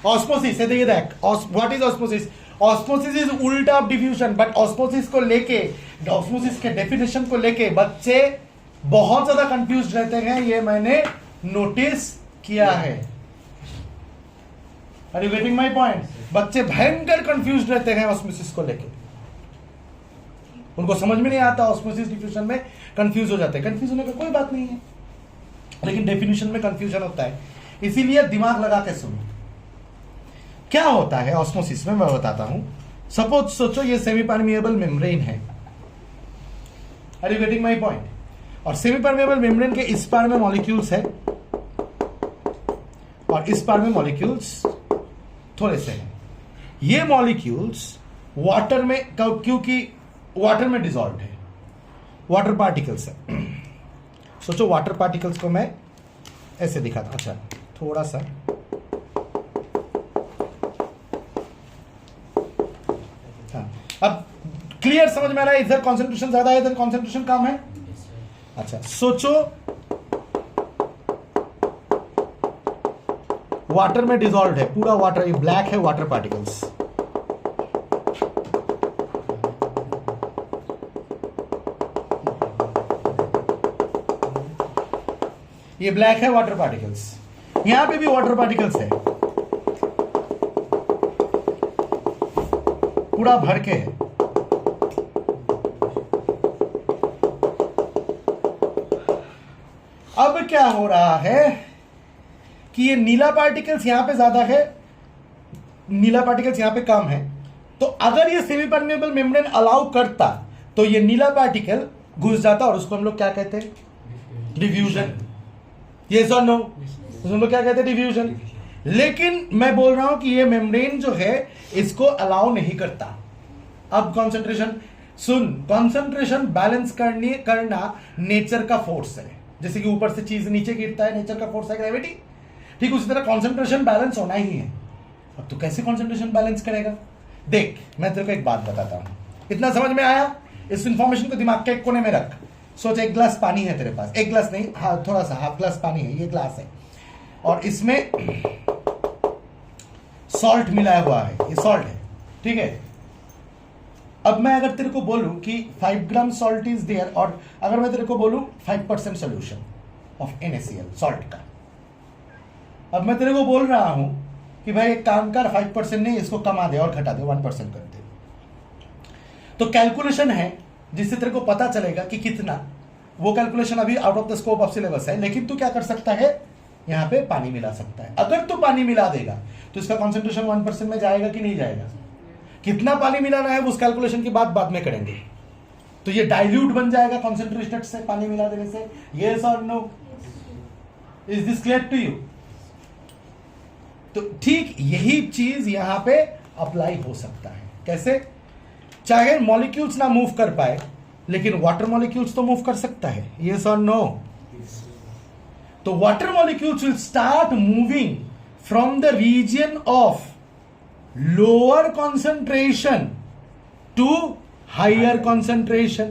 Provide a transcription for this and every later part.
Osmosis है, ये देख what is osmosis? Osmosis is उल्टा ऑफ डिफ्यूजन, बट ऑस्मोसिस को लेके, ऑस्मोसिस के डेफिनेशन को लेके बच्चे बहुत ज्यादा कंफ्यूज रहते हैं, ये मैंने नोटिस किया है। Are you getting my point? बच्चे भयंकर कंफ्यूज रहते हैं ऑस्मोसिस को लेके, उनको समझ में नहीं आता, ऑस्मोसिस डिफ्यूजन में कंफ्यूज हो जाते हैं। कंफ्यूज होने का कोई बात नहीं है, लेकिन डेफिनेशन में कंफ्यूजन होता है, इसीलिए दिमाग लगा के सुनो। क्या होता है ऑस्मोसिस में, मैं बताता हूं। सपोज सोचो ये सेमी परमिएबल मेम्ब्रेन है, are you getting my point? और सेमी परमिएबल मेम्ब्रेन के इस पार में मॉलिक्यूल्स है और इस पार में मॉलिक्यूल्स थोड़े से हैं। ये मॉलिक्यूल्स वाटर में, क्योंकि वाटर में डिसॉल्व है, वाटर पार्टिकल्स है। सोचो वाटर पार्टिकल्स को मैं ऐसे दिखाता, अच्छा थोड़ा सा, हाँ अब क्लियर समझ में आ रहा है? इधर कॉन्सेंट्रेशन ज्यादा है, इधर कॉन्सेंट्रेशन कम है। अच्छा सोचो वाटर में डिसॉल्व है, पूरा वाटर, ये ब्लैक है वाटर पार्टिकल्स, ये ब्लैक है वाटर पार्टिकल्स, यहां पे भी वाटर पार्टिकल्स है, पूरा भर के है। अब क्या हो रहा है कि ये नीला पार्टिकल्स यहां पे ज्यादा है, नीला पार्टिकल्स यहां पे कम है, तो अगर ये सेमी परमेबल मेम्ब्रेन अलाउ करता तो ये नीला पार्टिकल घुस जाता और उसको हम लोग क्या कहते हैं? डिफ्यूजन। यस और नो? हम लोग क्या कहते हैं? डिफ्यूजन। लेकिन मैं बोल रहा हूं कि ये मेम्ब्रेन जो है इसको अलाउ नहीं करता। अब कॉन्सेंट्रेशन सुन, कॉन्सेंट्रेशन बैलेंस करना नेचर का फोर्स है, जैसे कि ऊपर से चीज नीचे गिरता है, नेचर का फोर्स है ग्रेविटी, ठीक उसी तरह कॉन्सेंट्रेशन बैलेंस होना ही है। अब तो कैसे कॉन्सेंट्रेशन बैलेंस करेगा? देख मैं तेरे को एक बात बताता हूं, इतना समझ में आया? इस इंफॉर्मेशन को दिमाग के एक कोने में रख। सोच एक ग्लास पानी है तेरे पास, एक ग्लास नहीं, हाँ थोड़ा सा हाफ ग्लास पानी है, ये ग्लास है और इसमें सॉल्ट मिलाया हुआ है, ये सॉल्ट है, ठीक है। अब मैं अगर तेरे को बोलूं कि 5 ग्राम सॉल्ट इज देयर, और अगर मैं तेरे को बोलूं 5% सोल्यूशन ऑफ NaCl सॉल्ट का, अब मैं तेरे को बोल रहा हूं कि भाई एक काम कर, 5% नहीं इसको कमा दे और घटा दे, 1% कर दे, तो कैलकुलेशन है जिससे तेरे को पता चलेगा कि कितना। वो कैलकुलेशन अभी out of the scope of syllabus है, लेकिन तू क्या कर सकता है, यहां पे पानी मिला सकता है। अगर तू पानी मिला देगा तो इसका कॉन्सेंट्रेशन 1% में जाएगा कि नहीं जाएगा? कितना पानी मिलाना है उस कैलकुलेशन की बात बाद में करेंगे। तो ये डाइल्यूट बन जाएगा कॉन्सेंट्रेटेड से, पानी मिला देने से। यस और no? Is this clear to you? तो ठीक यही चीज यहां पे अप्लाई हो सकता है। कैसे? चाहे मॉलिक्यूल्स ना मूव कर पाए, लेकिन वाटर मॉलिक्यूल्स तो मूव कर सकता है। यस और नो? तो water molecules will start moving from the region of lower concentration to higher concentration.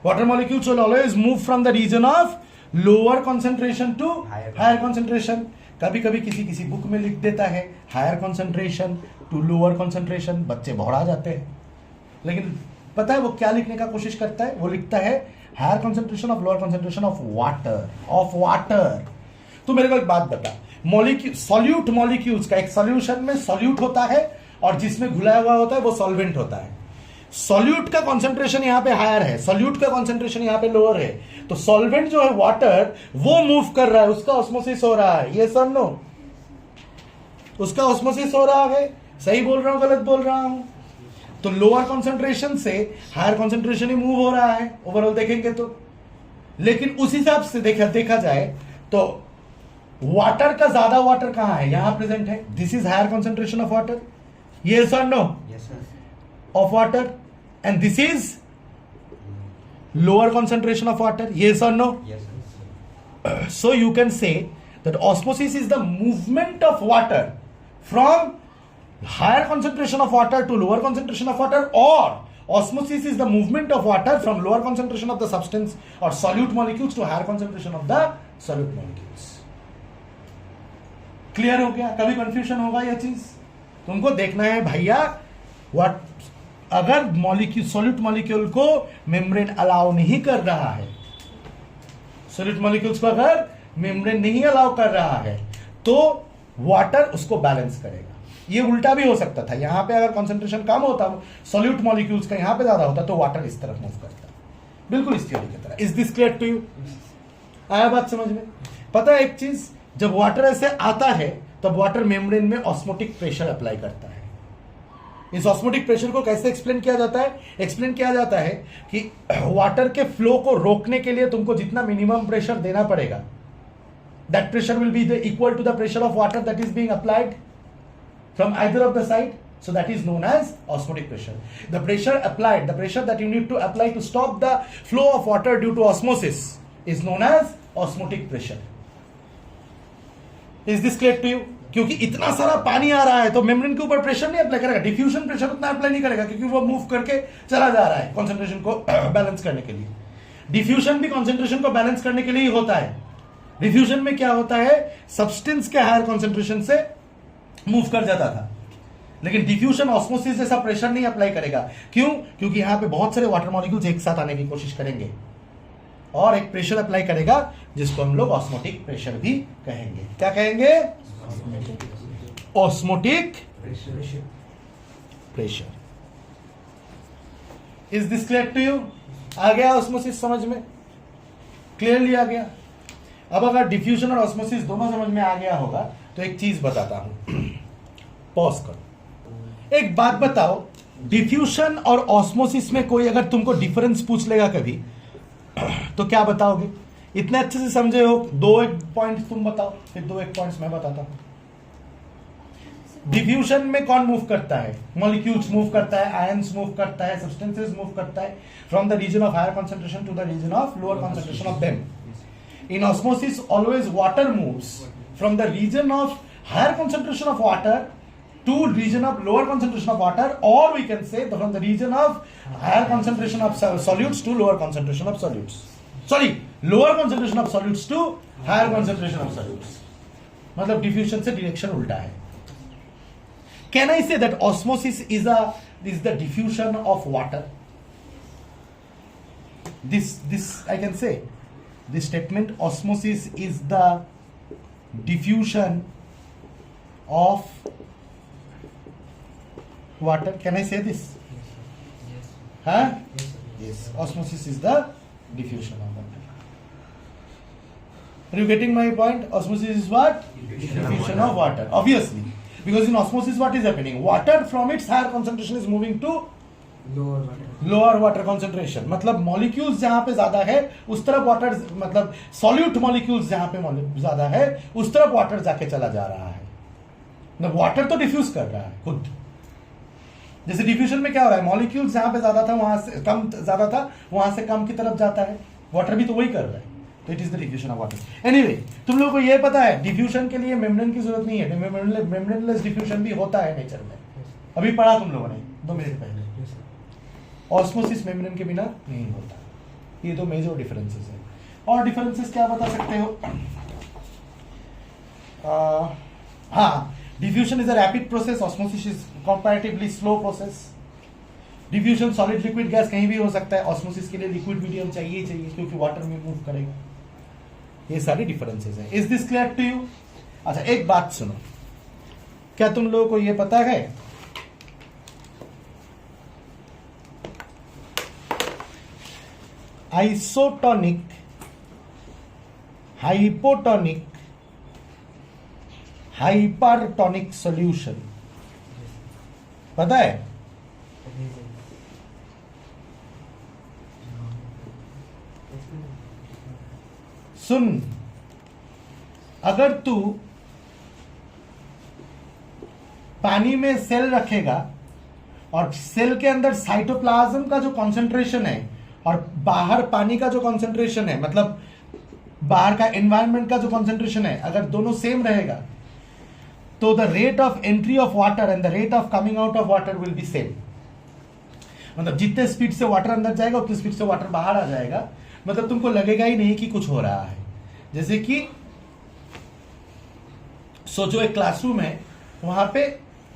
Water molecules will always move from the region of lower concentration to higher concentration. कभी कभी किसी book में लिख देता है higher concentration to lower concentration, बच्चे भौड़ा जाते हैं। लेकिन पता है वो क्या लिखने का कोशिश करता है? वो लिखता है higher concentration of lower concentration of water. तो मेरे को एक बात बता, सॉल्यूट मॉलिक्यूल्स का एक सॉल्यूशन में सॉल्यूट होता है और जिसमें घुलाया हुआ होता है वो सॉल्वेंट होता है। सॉल्यूट का कॉन्सेंट्रेशन यहां पे हायर है, सॉल्यूट का कॉन्सेंट्रेशन यहां पे लोअर है, तो सॉल्वेंट जो है वाटर वो मूव कर रहा है, उसका ऑस्मोसिस हो रहा है। ये सर नो? उसका ऑस्मोसिस हो रहा है। सही बोल रहा हूं गलत बोल रहा हूं? तो लोअर कॉन्सेंट्रेशन से हायर कॉन्सेंट्रेशन ही मूव हो रहा है ओवरऑल देखेंगे तो। लेकिन उस हिसाब से देखा जाए तो वाटर का ज्यादा वाटर कहां है? यहां प्रेजेंट है। This is higher concentration of water. Yes और no? Of water. And this is lower concentration of water. Yes और no? So you can say that osmosis is the movement of water from higher concentration of water to lower concentration of water, or osmosis is the movement of water from lower concentration of the substance or solute molecules to higher concentration of the solute molecules. Clear हो गया? कभी confusion होगा यह चीज? तुमको देखना है भैया, व्हाट अगर मॉलिक्यूल, सॉल्यूट मॉलिक्यूल को मेम्ब्रेन अलाउ नहीं कर रहा है, सॉल्यूट मॉलिक्यूल्स को अगर मेम्ब्रेन नहीं अलाउ कर रहा है, तो वाटर उसको बैलेंस करेगा। ये उल्टा भी हो सकता था, यहां पे अगर कंसंट्रेशन कम होता सॉल्यूट मॉलिक्यूल्स का, यहां पे ज्यादा होता, तो वाटर इस तरफ मूव करता, बिल्कुल इस थ्योरी की तरह। Is this clear to you? आया बात समझ में? पता है एक चीज, जब वाटर ऐसे आता है तब वाटर मेम्ब्रेन में ऑस्मोटिक प्रेशर अप्लाई करता है। इस ऑस्मोटिक प्रेशर को कैसे एक्सप्लेन किया जाता है? एक्सप्लेन किया जाता है कि वाटर के फ्लो को रोकने के लिए तुमको जितना मिनिमम प्रेशर देना पड़ेगा, that pressure will be the equal to the pressure of water that is being applied from either of the side, so that is known as osmotic pressure. The pressure applied, the pressure that you need to apply to stop the flow of water due to osmosis is known as osmotic pressure. Is this clear to you? क्योंकि इतना सारा पानी आ रहा है तो membrane के ऊपर pressure नहीं अप्लाई करेगा, डिफ्यूजन प्रेशर उतना अप्लाई नहीं करेगा, क्योंकि वो मूव करके चला जा रहा है कंसंट्रेशन को बैलेंस करने के लिए। डिफ्यूजन भी कंसंट्रेशन को बैलेंस करने के लिए ही होता है। डिफ्यूजन में क्या होता है, सब्सटेंस के हायर कंसंट्रेशन से मूव कर जाता था, लेकिन डिफ्यूजन ऑस्मोसिस जैसा प्रेशर नहीं अप्लाई करेगा। क्यों? क्योंकि यहां पे बहुत सारे वाटर मॉलिक्यूल्स एक साथ आने की कोशिश करेंगे और एक प्रेशर अप्लाई करेगा जिसको हम लोग ऑस्मोटिक प्रेशर भी कहेंगे। क्या कहेंगे? Osmotic pressure. Is this clear to you? आ गया ऑस्मोसिस समझ में? क्लियरली आ गया। अब अगर डिफ्यूजन और ऑस्मोसिस दोनों समझ में आ गया होगा तो एक चीज बताता हूं, पॉज करो। एक बात बताओ, डिफ्यूजन और ऑस्मोसिस में कोई अगर तुमको डिफरेंस पूछ लेगा कभी तो क्या बताओगे? इतने अच्छे से समझे हो, दो एक पॉइंट्स तुम बताओ, फिर दो एक पॉइंट्स मैं बताता हूं। डिफ्यूजन में कौन मूव करता है? मॉलिक्यूल्स मूव करता है, आयंस मूव करता है, सब्सटेंसेस मूव करता है from the region of higher concentration to the region of lower concentration of them. In osmosis, always water moves from the region of higher concentration of water to region of lower concentration of water, or we can say from the region of higher concentration of solutes to lower concentration of solutes. Sorry, lower concentration of solutes to higher concentration of solutes. मतलब diffusion से direction उल्टा है। Can I say that osmosis is the diffusion of water? This I can say. This statement, osmosis is the diffusion of water. Can I say this? Yes. Huh? Yes. Yes. Osmosis is the diffusion of water. Are you getting my point? Osmosis is what? Diffusion of water. Obviously. Because in osmosis what is happening? Water from its higher concentration is moving to lower water concentration. मतलब molecules जहां पे ज्यादा है उस तरफ water, मतलब solute molecules जहां पे ज्यादा है उस तरफ वाटर जाके चला जा रहा है। मतलब वाटर तो डिफ्यूज कर रहा है खुद। जैसे डिफ्यूजन में क्या हो रहा है, मॉलिक्यूल्स जहां पे ज्यादा था वहां से कम, ज्यादा था वहां से कम की तरफ जाता है, वाटर भी तो वही कर रहा है, तो it is the diffusion of water. Anyway, तुम लोगों को ये पता है डिफ्यूजन के लिए मेम्ब्रेन की जरूरत नहीं है, मेम्ब्रेनलेस डिफ्यूजन भी होता है नेचर में, अभी पढ़ा तुम लोगों ने 2 मिनट पहले। ऑस्मोसिस मेम्ब्रेन के बिना नहीं होता। ये दो मेजर डिफरेंसेस है। और डिफरेंसेस क्या बता सकते हो? हाँ, diffusion is a rapid process, osmosis is comparatively slow process. Diffusion solid liquid gas कहीं भी हो सकता है, ऑस्मोसिस के लिए लिक्विड मीडियम चाहिए क्योंकि वाटर में मूव करेगा। ये सारे डिफरेंसेस है। Is this clear to you? अच्छा, एक बात सुनो, क्या तुम लोगों को ये पता है आइसोटोनिक, हाइपोटोनिक, हाइपरटोनिक सॉल्यूशन पता है? सुन, अगर तू पानी में सेल रखेगा और सेल के अंदर साइटोप्लाज्म का जो कॉन्सेंट्रेशन है और बाहर पानी का जो कॉन्सेंट्रेशन है, मतलब बाहर का एनवायरनमेंट का जो कॉन्सेंट्रेशन है, अगर दोनों सेम रहेगा तो the rate of entry of water and the rate of coming out of water will be same. मतलब जितने स्पीड से वाटर अंदर जाएगा उतनी स्पीड से वाटर बाहर आ जाएगा। मतलब तुमको लगेगा ही नहीं कि कुछ हो रहा है। जैसे कि सोचो एक क्लासरूम है, वहां पे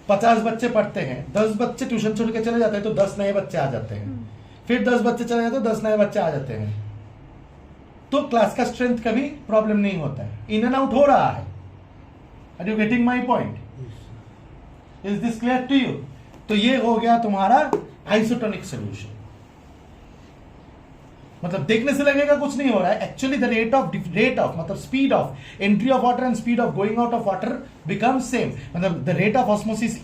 50 बच्चे पढ़ते हैं, 10 बच्चे ट्यूशन छोड़ के चले जाते हैं तो 10 नए बच्चे आ जाते हैं, फिर 10 बच्चे चले जाते हैं तो 10 नए बच्चे आ जाते हैं, तो क्लास का स्ट्रेंथ कभी प्रॉब्लम नहीं होता है, इन एंड आउट हो रहा है। Are you getting my point? Is this clear to you? तो ये हो गया तुम्हारा आइसोटोनिक सोल्यूशन। मतलब देखने से लगेगा कुछ नहीं हो रहा है, एक्चुअली द रेट ऑफ मतलब speed of entry of water and speed of going out of water become same. मतलब द रेट ऑफ ऑस्मोसिस,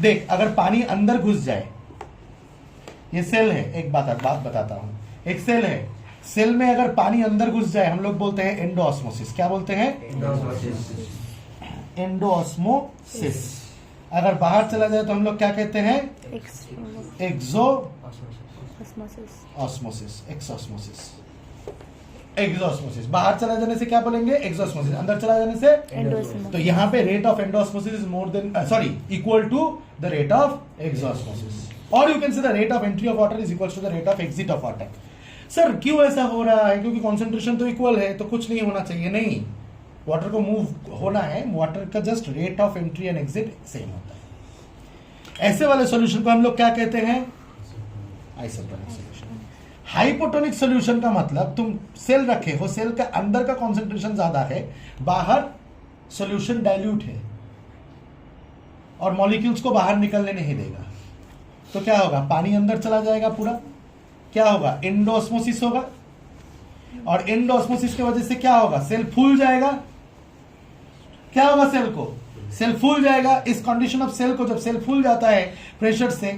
देख अगर पानी अंदर घुस जाए, ये सेल है, एक बात बताता हूं, एक सेल है, सेल में अगर पानी अंदर घुस जाए हम लोग बोलते हैं एंडोऑस्मोसिस। क्या बोलते हैं? एंडोऑस्मोसिस। अगर बाहर चला जाए तो हम लोग क्या कहते हैं? एक्सो ऑस्मोसिस, एक्सोस्मोसिस। बाहर चला जाने से क्या बोलेंगे? एक्सोस्मोसिस। अंदर चला जाने से एंडोस्मोसिस। तो यहाँ पे rate of endosmosis is more than equal to the rate of exosmosis, और you can say the rate of entry of water is equal to the rate of exit of water. Sir क्यों ऐसा हो रहा है? क्योंकि concentration तो equal है, तो कुछ नहीं होना चाहिए। नहीं, वाटर को मूव होना है, वाटर का just rate of entry and exit same होता है। ऐसे वाले सॉल्यूशन को हम लोग क्या कहते हैं? Isotonic solution. हाइपोटोनिक सॉल्यूशन का मतलब तुम सेल रखे हो, सेल का अंदर का कॉन्सेंट्रेशन ज्यादा है, बाहर सॉल्यूशन डाइल्यूट है और मॉलिक्यूल्स को बाहर निकलने नहीं देगा, तो क्या होगा? पानी अंदर चला जाएगा पूरा, क्या होगा? एंडोऑस्मोसिस होगा, और एंडोऑस्मोसिस की वजह से क्या होगा? सेल फूल जाएगा। क्या होगा? सेल को, सेल फूल जाएगा। इस कंडीशन ऑफ सेल को, जब सेल फूल जाता है प्रेशर से,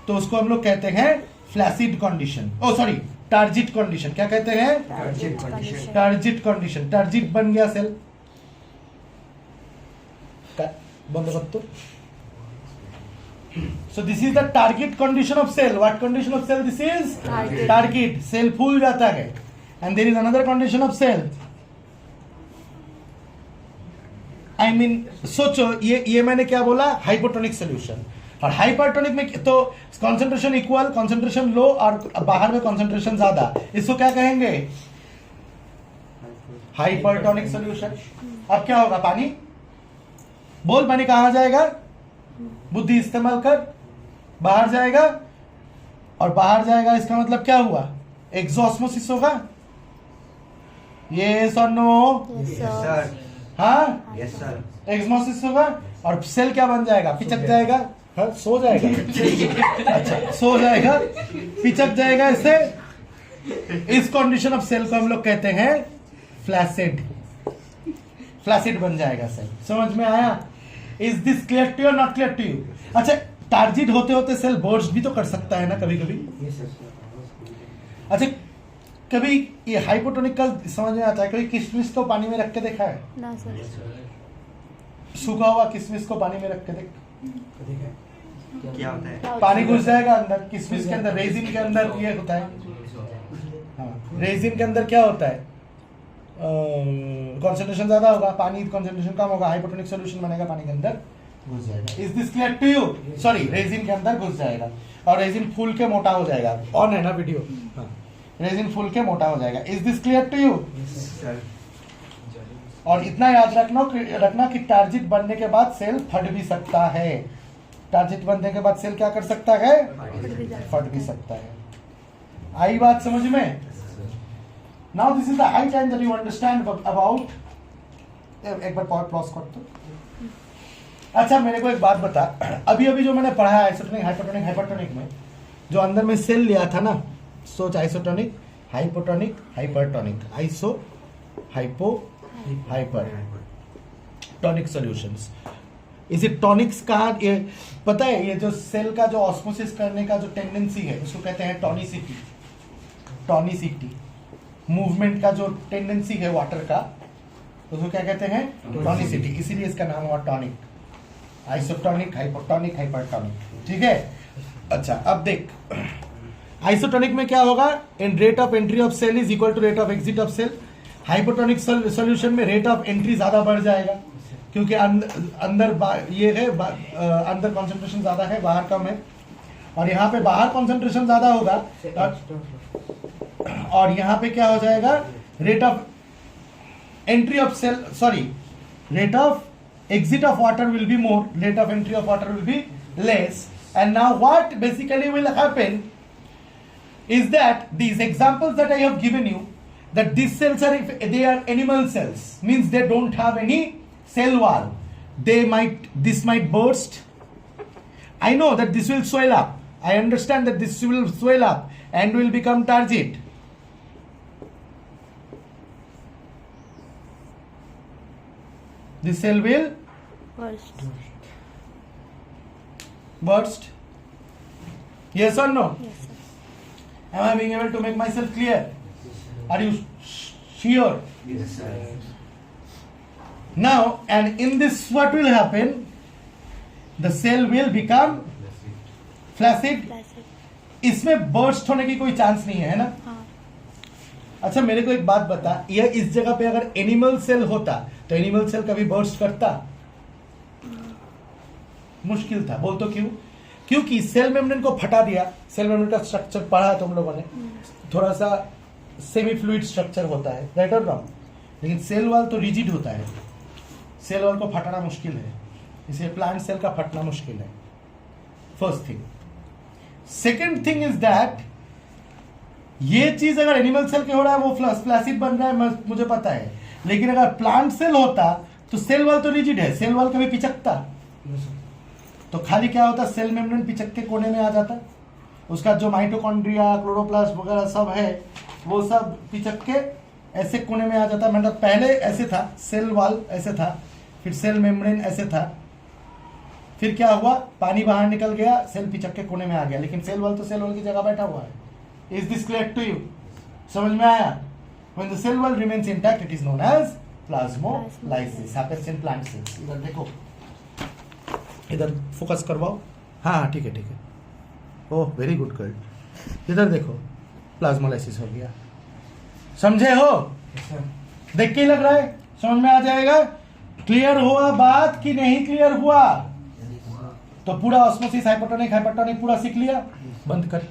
तो उसको हम लोग कहते हैं फ्लैसिड कंडीशन, ओ सॉरी टार्जिट कंडीशन। क्या कहते हैं? टार्जिट कंडीशन। टार्जिट बन गया सेल, बंद कर दो। So this is the target condition of cell. What condition of cell this is? Target. Cell फूल जाता है, and there is another condition of cell. I mean, सोचो ये मैंने क्या बोला? Hypotonic solution. और हाइपरटोनिक में तो कॉन्सेंट्रेशन इक्वल, कॉन्सेंट्रेशन लो, और बाहर में कॉन्सेंट्रेशन ज्यादा, इसको क्या कहेंगे? Hypertonic solution. अब क्या होगा? पानी, बोल पानी कहां जाएगा? बुद्धि इस्तेमाल कर, बाहर जाएगा, और बाहर जाएगा इसका मतलब क्या हुआ? एक्सोस्मोसिस होगा। यस और नो? हाँ, एक्सोस्मोसिस होगा, और सेल क्या बन जाएगा? पिचक जाएगा। हाँ, सो जाएगा। अच्छा, सो जाएगा, पिचक जाएगा। इससे इस कंडीशन ऑफ सेल को हम लोग कहते हैं फ्लैसिड। फ्लैसिड बन जाएगा सेल। समझ में आया? Is this clear to you, not clear to you? अच्छा, टार्जिट होते होते सेल बर्स्ट भी तो कर सकता है ना कभी कभी। अच्छा, कभी ये हाइपोटोनिक का समझ में आता है? कभी किशमिश को पानी में रख के देखा है? ना सर। सूखा हुआ किशमिश को पानी में रख के देख, क्या होता है? पानी घुस जाएगा अंदर, किशमिश के अंदर, रेजिन के अंदर ये होता है। हाँ, रेजिन के अंदर क्या होता है? कॉन्सेंट्रेशन ज्यादा होगा, पानी कॉन्सेंट्रेशन कम होगा, हाइपोटोनिक सॉल्यूशन बनेगा, पानी के अंदर घुस जाएगा। Is this clear to you? Sorry, region के अंदर घुस जाएगा, और रेजिन फूल के मोटा हो जाएगा। ऑन है ना वीडियो? हाँ, रेजिन फूल के मोटा हो जाएगा। Is this clear to you? और इतना याद रखना कि टार्जिट बनने के बाद सेल फट भी सकता है। टार्जिट बनने के बाद सेल क्या कर सकता है? फट भी सकता है। आई बात समझ में? Now this is the high time that you understand about. एक बार पॉज कर दो। अच्छा, मेरे को एक बात बता, अभी जो मैंने पढ़ा है आइसोटोनिक, हाइपोटोनिक, हाइपरटोनिक में जो अंदर में सेल लिया था ना, सोच isotonic, hypotonic, hypertonic, iso, hypo, hyper tonic solutions. इसे टॉनिक्स का ये पता है? ये जो सेल का जो ऑस्मोसिस करने का जो टेंडेंसी है उसको कहते हैं टॉनिसिटी। टॉनिसिटी मूवमेंट का जो टेंडेंसी है वाटर का, उसको क्या कहते हैं? टॉनिसिटी। इसीलिए इसका नाम हुआ टॉनिक। Isotonic, hypotonic, hypertonic. ठीक है? अच्छा, अब देख, आइसोटोनिक में क्या होगा? In rate of entry of cell is equal to rate of exit of cell. Hypotonic solution में रेट ऑफ एंट्री ज्यादा बढ़ जाएगा, क्योंकि अंदर ये है, अंदर कॉन्सेंट्रेशन ज्यादा है, बाहर कम है, और यहाँ पे बाहर कॉन्सेंट्रेशन ज्यादा होगा, और यहाँ पे क्या हो जाएगा? Rate of entry of cell, sorry, rate of exit of water will be more, rate of entry of water will be less. And now what basically will happen is that these examples that I have given you, that these cells are, if they are animal cells, means they don't have any cell wall. This might burst. I know that this will swell up. I understand that this will swell up and will become turgid. This cell will burst. Yes or no? Yes, sir. Am I being able to make myself clear? Are you sure? Yes, sir. Now, and in this what will happen? The cell will become flaccid. Placid. इसमें burst होने की कोई chance नहीं है ना? हाँ. अच्छा मेरे को एक बात बता, यह इस जगह पे अगर एनिमल सेल होता तो एनिमल सेल कभी बर्स्ट करता? मुश्किल था. बोल तो क्यों? क्योंकि सेल मेम्ब्रेन को फटा दिया. सेल मेम्ब्रेन का स्ट्रक्चर पढ़ा है तुम लोगों ने, थोड़ा सा सेमी फ्लूइड स्ट्रक्चर होता है, राइट और रॉन्ग. लेकिन सेल वॉल तो रिजिड होता है. सेल वॉल को फटाना मुश्किल है, इसलिए प्लांट सेल का फटना मुश्किल है. First thing. Second thing is that ये चीज अगर एनिमल सेल के हो रहा है वो फ्लैसिड बन रहा है, मुझे पता है. लेकिन अगर प्लांट सेल होता तो सेल वॉल तो रिजिड है, सेल वॉल कभी पिचकता तो खाली क्या होता? सेल मेम्ब्रेन पिचक के कोने में आ जाता. उसका जो माइटोकॉन्ड्रिया, क्लोरोप्लास्ट वगैरह सब है वो सब पिचक के ऐसे कोने में आ जाता. मतलब पहले ऐसे था, सेल वॉल ऐसे था, फिर सेल मेम्ब्रेन ऐसे था, फिर क्या हुआ? पानी बाहर निकल गया, सेल पिचक के कोने में आ गया. लेकिन सेल वॉल तो सेल वॉल की जगह बैठा हुआ है. Is this clear to you? समझ में आया? When the cell wall remains intact, it is known as plasmolysis. Happens in plant cells. इधर देखो, इधर फोकस करवाओ. हाँ ठीक है ठीक है. Oh very good girl. इधर देखो, प्लाज्मोलाइसिस हो गया. समझे हो? देख के ही लग रहा है समझ में आ जाएगा. क्लियर हुआ बात कि नहीं क्लियर हुआ? तो पूरा ऑस्मोसिस, हाइपोटोनिक, हाइपरटोनिक पूरा सीख लिया. बंद कर.